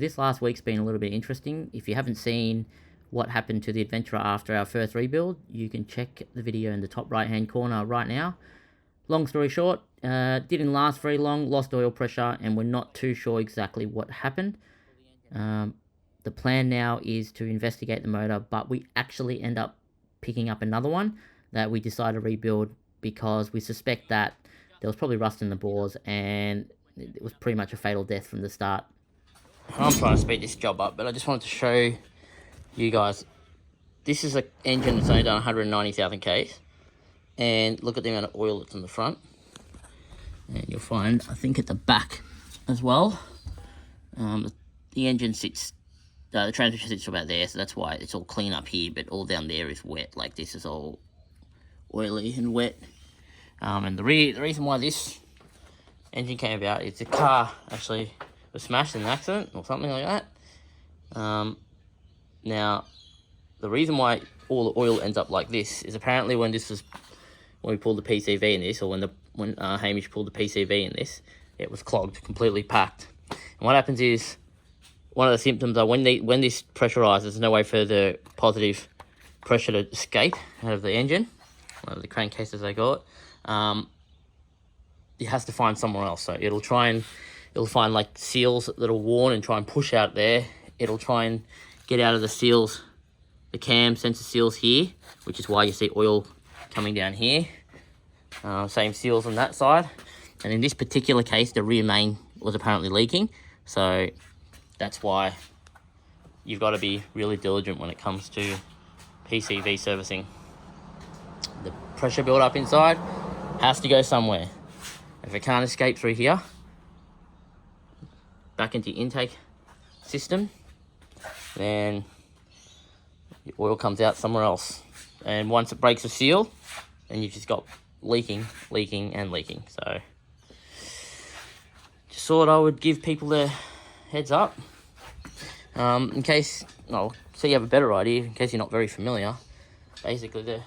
this last week's been a little bit interesting. If you haven't seen what happened to the Adventra after our first rebuild, you can check the video in the top right hand corner right now. Long story short, didn't last very long, lost oil pressure, and we're not too sure exactly what happened. The plan now is to investigate the motor, but we actually end up picking up another one that we decided to rebuild because we suspect that there was probably rust in the bores and it was pretty much a fatal death from the start. I'm trying to speed this job up, but I just wanted to show you guys. This is an engine that's only done 190,000 Ks, and look at the amount of oil that's on the front. And you'll find, I think, at the back as well, the engine sits, the transmission sits about there, so that's why it's all clean up here, but all down there is wet. Like, this is all oily and wet. And the reason why this engine came about is the car actually was smashed in an accident or something like that. Now, the reason why all the oil ends up like this is apparently when we pulled the PCV in this, or when Hamish pulled the PCV in this, it was clogged, completely packed. And what happens is, one of the symptoms are when this pressurizes, there's no way for the positive pressure to escape out of the engine, one of the crankcase as they call it. It has to find somewhere else. So it'll find like seals that are worn and try and push out there. It'll try and get out of the seals, the cam sensor seals here, which is why you see oil coming down here. Same seals on that side. And in this particular case, the rear main was apparently leaking. So that's why you've got to be really diligent when it comes to PCV servicing. The pressure build up inside has to go somewhere. If it can't escape through here, back into the intake system, then the oil comes out somewhere else. And once it breaks a seal, then you've just got leaking. So just thought I would give people the heads up. In case, so you have a better idea, in case you're not very familiar. Basically, the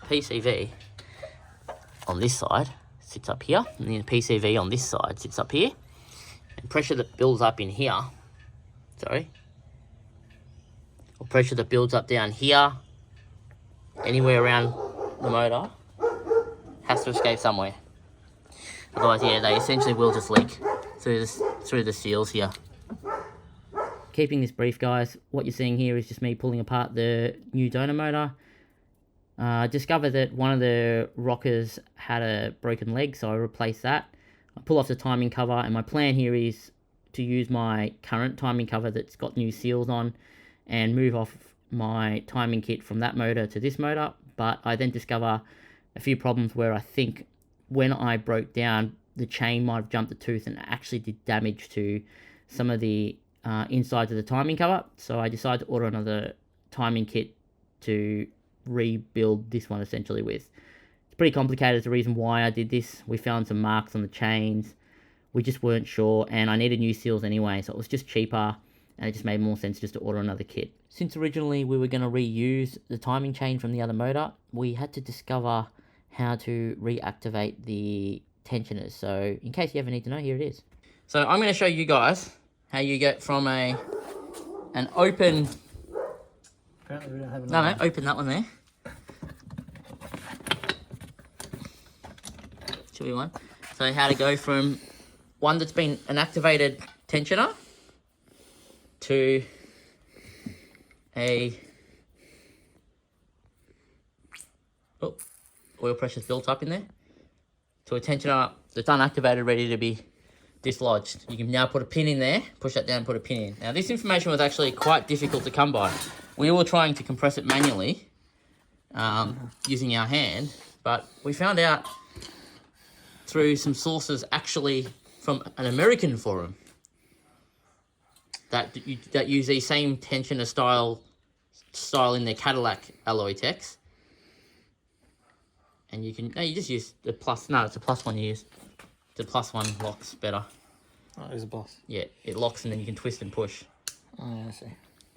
PCV on this side sits up here, and the PCV on this side sits up here. And pressure that builds up in here, or pressure that builds up down here, anywhere around the motor, has to escape somewhere. Otherwise, yeah, they essentially will just leak through the seals here. Keeping this brief, guys, what you're seeing here is just me pulling apart the new donor motor. Discovered that one of the rockers had a broken leg, so I replaced that. I pull off the timing cover, and my plan here is to use my current timing cover that's got new seals on and move off my timing kit from that motor to this motor. But I then discover a few problems where I think when I broke down, the chain might have jumped the tooth and actually did damage to some of the insides of the timing cover. So I decided to order another timing kit to rebuild this one essentially with. It's pretty complicated. It's the reason why I did this. We found some marks on the chains. We just weren't sure, and I needed new seals anyway, so it was just cheaper, and it just made more sense just to order another kit. Since originally we were going to reuse the timing chain from the other motor, we had to discover how to reactivate the tensioners. So in case you ever need to know, here it is. So I'm going to show you guys how you get from an open... Apparently we don't have No, open that one there. Show you one. So how to go from one that's been an activated tensioner to oil pressure's built up in there, to a tensioner that's unactivated, ready to be dislodged. You can now put a pin in there, push that down, put a pin in. Now this information was actually quite difficult to come by. We were trying to compress it manually using our hand, but we found out through some sources actually from an American forum that use the same tensioner style in their Cadillac Alloytecs. And you just use the plus. No, it's a plus one you use. The plus one locks better. Oh, there's a plus. Yeah, it locks and then you can twist and push. Oh, yeah, I see.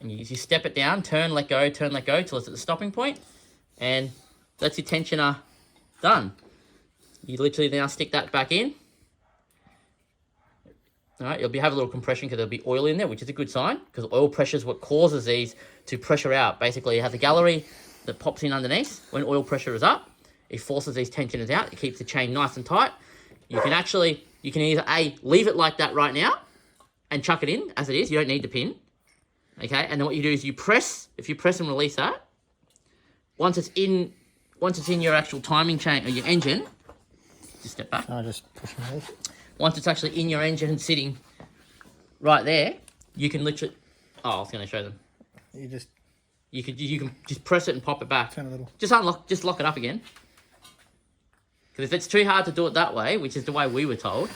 And you step it down, turn, let go till it's at the stopping point, and that's your tensioner done. You literally now stick that back in, All right, you'll have a little compression because there'll be oil in there, which is a good sign because oil pressure is what causes these to pressure out. Basically, you have the gallery that pops in underneath. When oil pressure is up, it forces these tensioners out. It keeps the chain nice and tight. You can either leave it like that right now and chuck it in as it is. You don't need the pin. Okay, and then what you do is if you press and release that, once it's in your actual timing chain or your engine, just step back. I just push and release. Once it's actually in your engine and sitting right there, you can literally. Oh, I was going to show them. You can just press it and pop it back. Turn a little. Just lock it up again. Because if it's too hard to do it that way, which is the way we were told.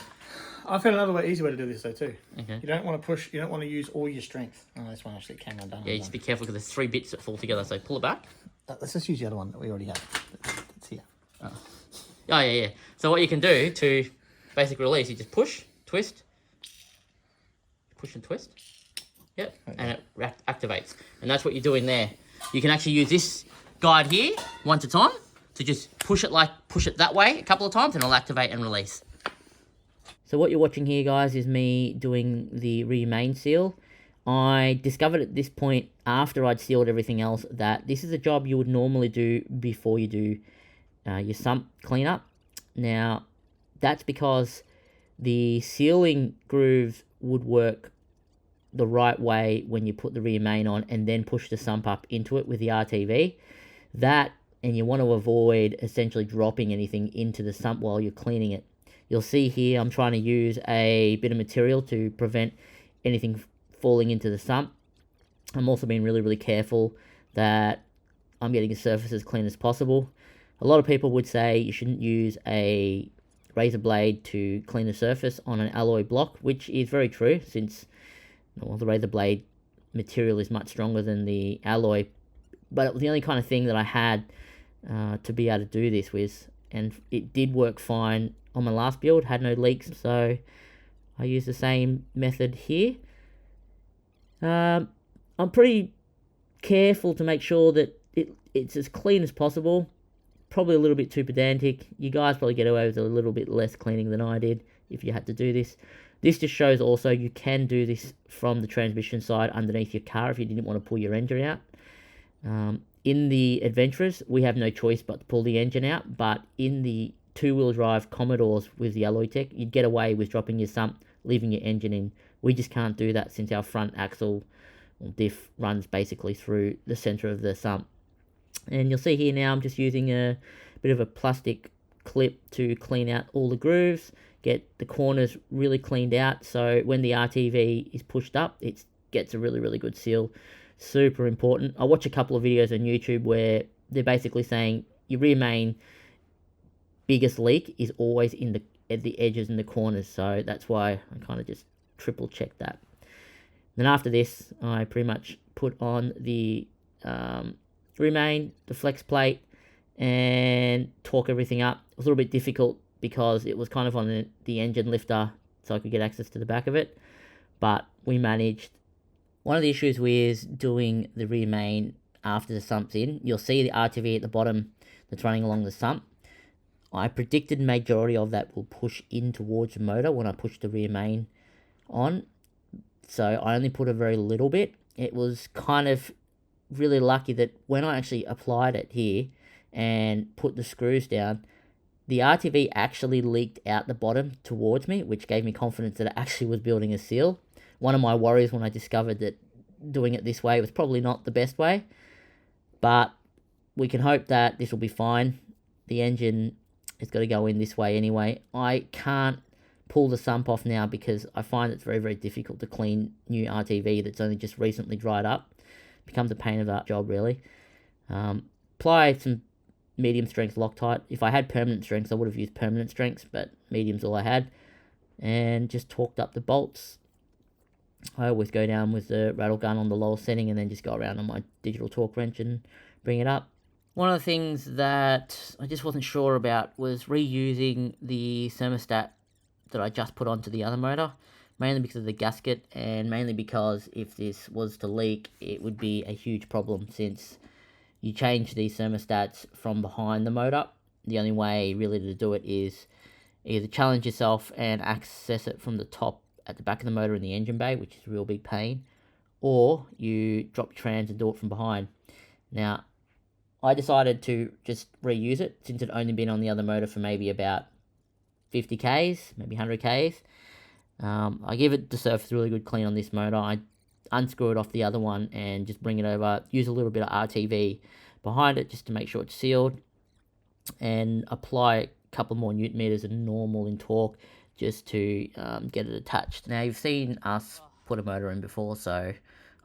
I found another easy way to do this though too. Okay. You don't want to push. You don't want to use all your strength. Oh, this one actually came undone. Yeah, just be careful because there's 3 bits that fall together. So pull it back. Let's just use the other one that we already have. It's here. Oh, yeah. So what you can do to basic release, you just push, twist, push and twist. Yep, okay. And it activates. And that's what you're doing there. You can actually use this guide here, once it's on, to just push it that way a couple of times and it'll activate and release. So what you're watching here, guys, is me doing the rear main seal. I discovered at this point, after I'd sealed everything else, that this is a job you would normally do before you do your sump cleanup. Now, that's because the sealing grooves would work the right way when you put the rear main on and then push the sump up into it with the RTV. And you want to avoid essentially dropping anything into the sump while you're cleaning it. You'll see here I'm trying to use a bit of material to prevent anything falling into the sump. I'm also being really, really careful that I'm getting the surface as clean as possible. A lot of people would say you shouldn't use a razor blade to clean the surface on an alloy block, which is very true since the razor blade material is much stronger than the alloy. But it was the only kind of thing that I had to be able to do this with, and it did work fine on my last build, had no leaks, so I used the same method here. I'm pretty careful to make sure that it's as clean as possible. Probably a little bit too pedantic. You guys probably get away with a little bit less cleaning than I did if you had to do this. This just shows also you can do this from the transmission side underneath your car if you didn't want to pull your engine out. In the Adventras, we have no choice but to pull the engine out, but in the 2-wheel drive Commodores with the Alloytec, you'd get away with dropping your sump, leaving your engine in. We just can't do that since our front axle or diff runs basically through the center of the sump. And you'll see here now I'm just using a bit of a plastic clip to clean out all the grooves, get the corners really cleaned out, so when the RTV is pushed up, it gets a really, really good seal. Super important. I watch a couple of videos on YouTube where they're basically saying your rear main biggest leak is always at the edges and the corners, so that's why I kind of just triple check that. Then after this, I pretty much put on the rear main, the flex plate, and torque everything up. It was a little bit difficult because it was kind of on the engine lifter, so I could get access to the back of it, but we managed. One of the issues with doing the rear main after the sump's in, you'll see the RTV at the bottom that's running along the sump. I predicted majority of that will push in towards the motor when I push the rear main on, so I only put a very little bit. It was kind of really lucky that when I actually applied it here and put the screws down, the RTV actually leaked out the bottom towards me, which gave me confidence that it actually was building a seal. One of my worries when I discovered that doing it this way was probably not the best way, but we can hope that this will be fine. The engine is going to go in this way anyway. I can't pull the sump off now because I find it's very, very difficult to clean new RTV that's only just recently dried up. It becomes a pain of a job, really. Apply some medium strength Loctite. If I had permanent strengths, I would have used permanent strengths, but medium's all I had. And just torqued up the bolts. I always go down with the rattle gun on the lower setting and then just go around on my digital torque wrench and bring it up. One of the things that I just wasn't sure about was reusing the thermostat that I just put onto the other motor, mainly because of the gasket and mainly because if this was to leak, it would be a huge problem since you change these thermostats from behind the motor. The only way really to do it is either challenge yourself and access it from the top at the back of the motor in the engine bay, which is a real big pain, or you drop trans and do it from behind. Now, I decided to just reuse it since it only been on the other motor for maybe about 50 Ks, maybe 100 Ks. I give it the surface really good clean on this motor. I unscrew it off the other one and just bring it over, use a little bit of RTV behind it just to make sure it's sealed, and apply a couple more newton meters than normal in torque just to get it attached. Now, you've seen us put a motor in before, so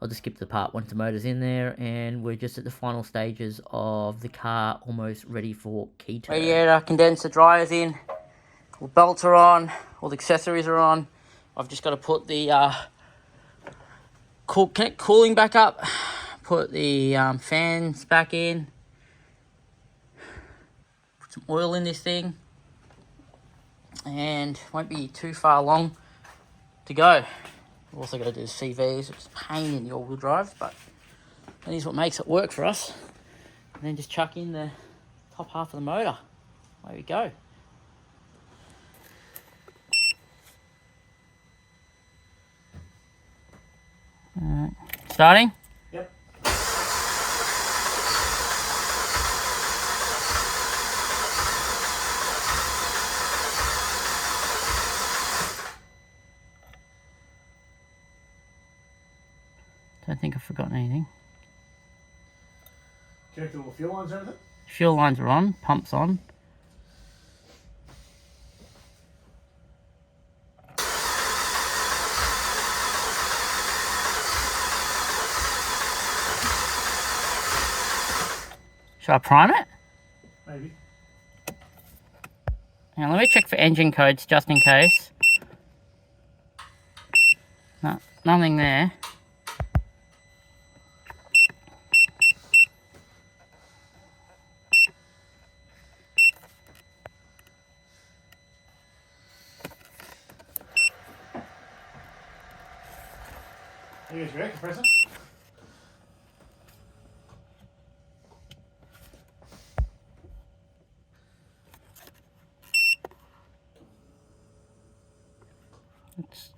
I'll just skip the part once the motor's in there, and we're just at the final stages of the car, almost ready for key turn. Radiator, condenser, dryer's in, all the belts are on, all the accessories are on. I've just got to put the cooling back up, put the fans back in, put some oil in this thing, and won't be too far long to go. We've also got to do CVs, which is a pain in the all-wheel drive, but that is what makes it work for us. And then just chuck in the top half of the motor. There we go. Alright, starting? Yep. Don't think I've forgotten anything. Connect all the fuel lines and everything? Fuel lines are on, pumps on. Should I prime it? Maybe. Now let me check for engine codes just in case. No, nothing there. Here's your air compressor. It's...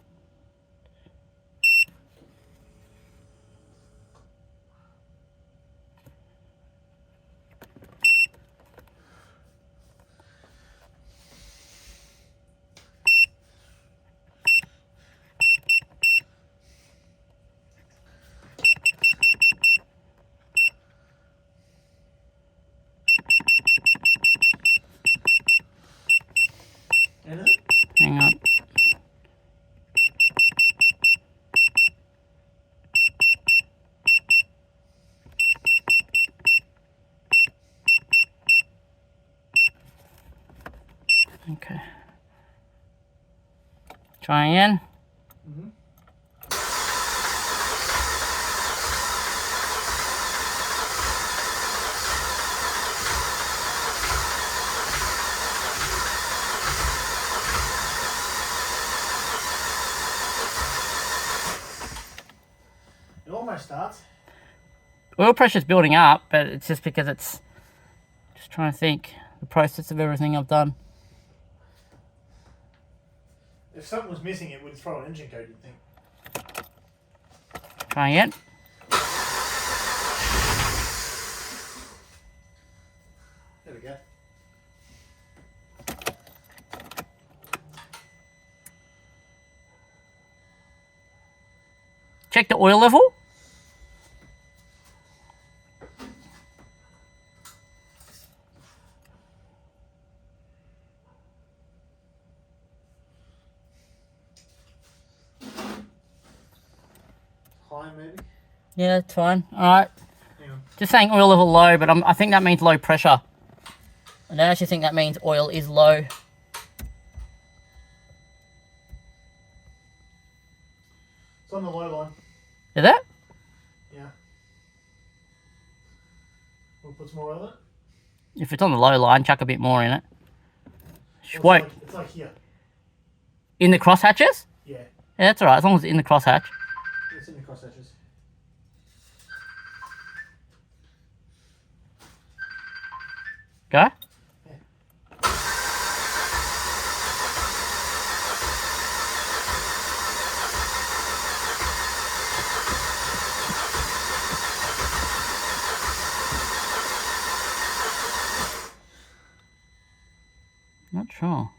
Hang on. Okay. Try again. It almost starts. Oil pressure's building up, but it's just because it's just trying to think the process of everything I've done. If something was missing, it would throw an engine code, you'd think. Try again. There we go. Check the oil level. High, maybe? Yeah, that's fine. Alright. Hang on. Just saying oil level low, but I think that means low pressure. I don't actually think that means oil is low. It's on the low line. Is it? Yeah. We'll put some more oil in it. If it's on the low line, chuck a bit more in it. Wait, It's like here. in the crosshatches? Yeah. Yeah, that's alright, as long as it's in the crosshatch. It's in the crosshatches. Go. sure.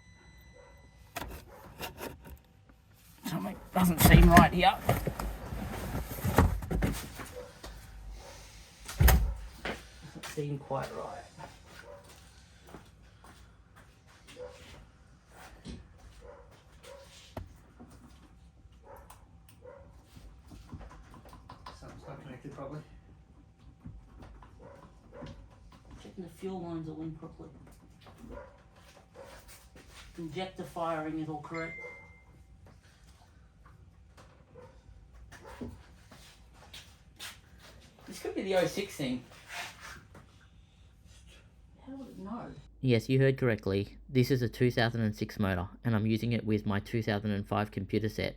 Something doesn't seem right here. Doesn't seem quite right. Something's not connected properly. Checking the fuel lines are in properly. Injector firing is all correct. This could be the 06 thing. How would it know? Yes, you heard correctly. This is a 2006 motor, and I'm using it with my 2005 computer set.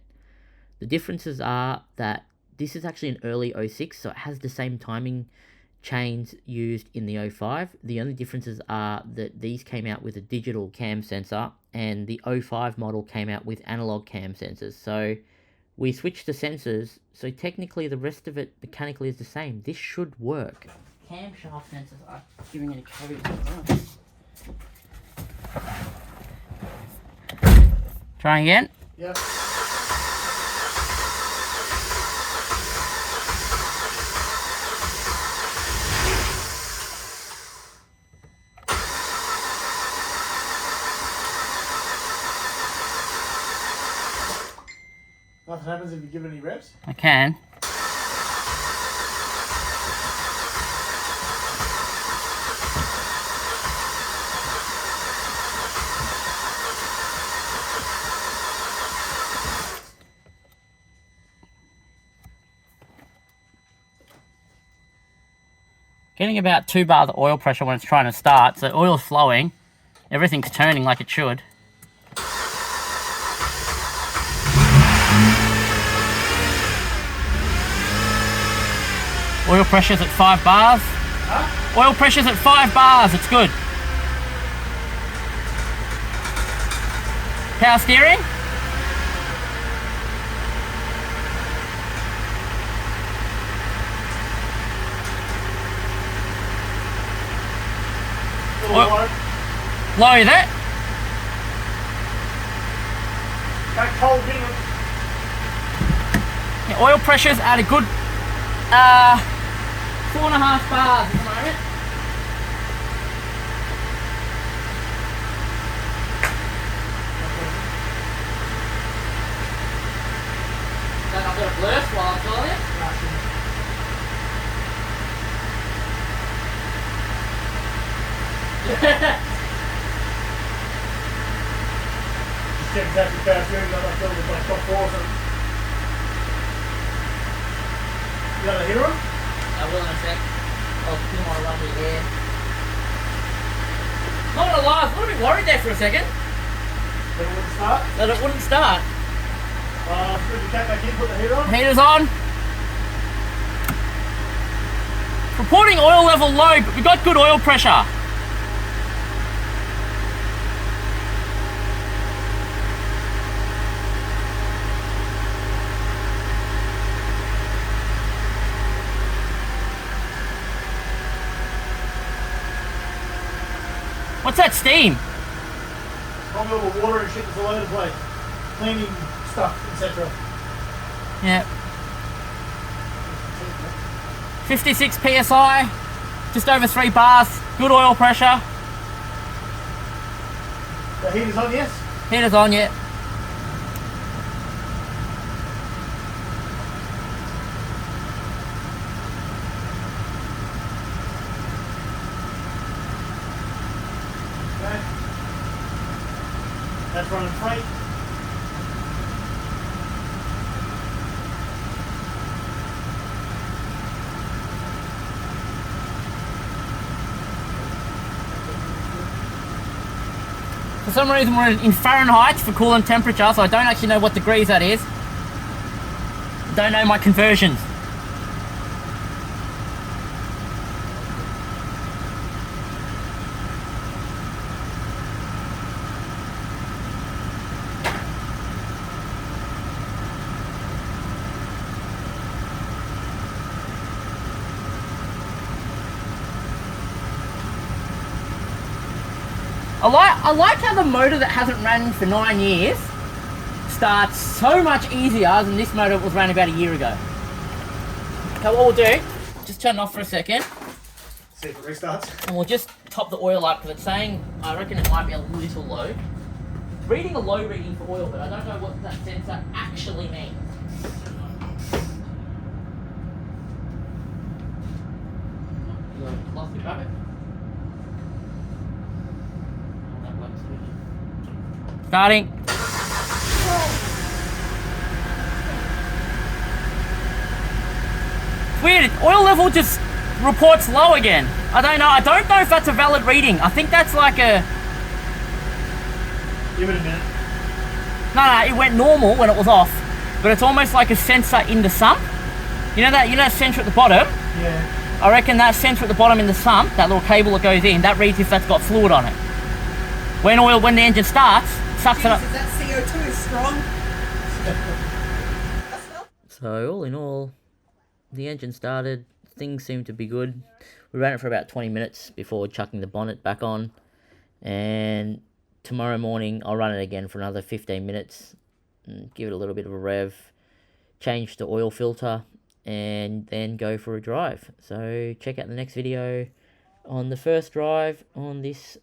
The differences are that this is actually an early 06, so it has the same timing chains used in the 05. The only differences are that these came out with a digital cam sensor, and the 05 model came out with analog cam sensors. So we switched the sensors, so technically the rest of it mechanically is the same. This should work. Camshaft sensors are giving it a code. Try again. Yep. Nothing happens if you give it any reps? I can. Getting about 2 bars of oil pressure when it's trying to start, so oil's flowing, everything's turning like it should. Oil pressure's at 5 bars. Huh? Oil pressure's at 5 bars, it's good. Power steering? Low that. That cold in. Yeah, oil pressure's at a good 4.5 bars at the moment. Then I've got a burst while I'm doing it. Just check exactly power steering, not like filling with like top 4 or something. You got the heater on? I will in a sec. I'll do my lovely hair. Not gonna lie, I was a little bit worried there for a second. That it wouldn't start? That it wouldn't start. Put the cat back in, put the heater on. Heater's on. Reporting oil level low, but we got good oil pressure. What's that steam? Probably all the water and shit that's all over the place. Cleaning stuff, etc. Yeah. 56 psi, just over 3 bars, good oil pressure. The heater's on, yes? Heater's on, yeah. Okay. That's running freight. For some reason we're in Fahrenheit for coolant temperature, so I don't actually know what degrees that is. Don't know my conversions. I like how the motor that hasn't ran for 9 years starts so much easier than this motor that was ran about a year ago. So what we'll do, just turn it off for a second. See if it restarts. And we'll just top the oil up because it's saying, I reckon it might be a little low. Reading a low reading for oil, but I don't know what that sensor actually means. Lost the grab it. Starting. Weird, oil level just reports low again. I don't know if that's a valid reading. I think that's like a... Give it a minute. No, it went normal when it was off, but it's almost like a sensor in the sump. You know that sensor at the bottom? Yeah. I reckon that sensor at the bottom in the sump, that little cable that goes in, that reads if that's got fluid on it. When the engine starts, it sucks it up. Is that CO2 is strong? So all in all, the engine started, things seemed to be good. We ran it for about 20 minutes before chucking the bonnet back on, and tomorrow morning I'll run it again for another 15 minutes, and give it a little bit of a rev, change the oil filter, and then go for a drive. So check out the next video on the first drive on this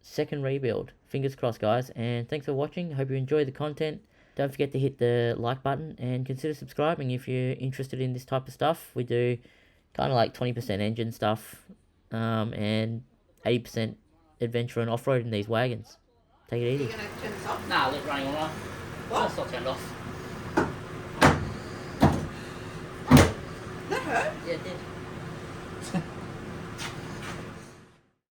second rebuild. Fingers crossed, guys, and thanks for watching. Hope you enjoyed the content. Don't forget to hit the like button and consider subscribing if you're interested in this type of stuff. We do kind of like 20% engine stuff and 80% adventure and off-road in these wagons. Take it easy. Are you going to turn this off? Nah, let it running all right. What? It's not turned off. That hurt? Yeah, it did.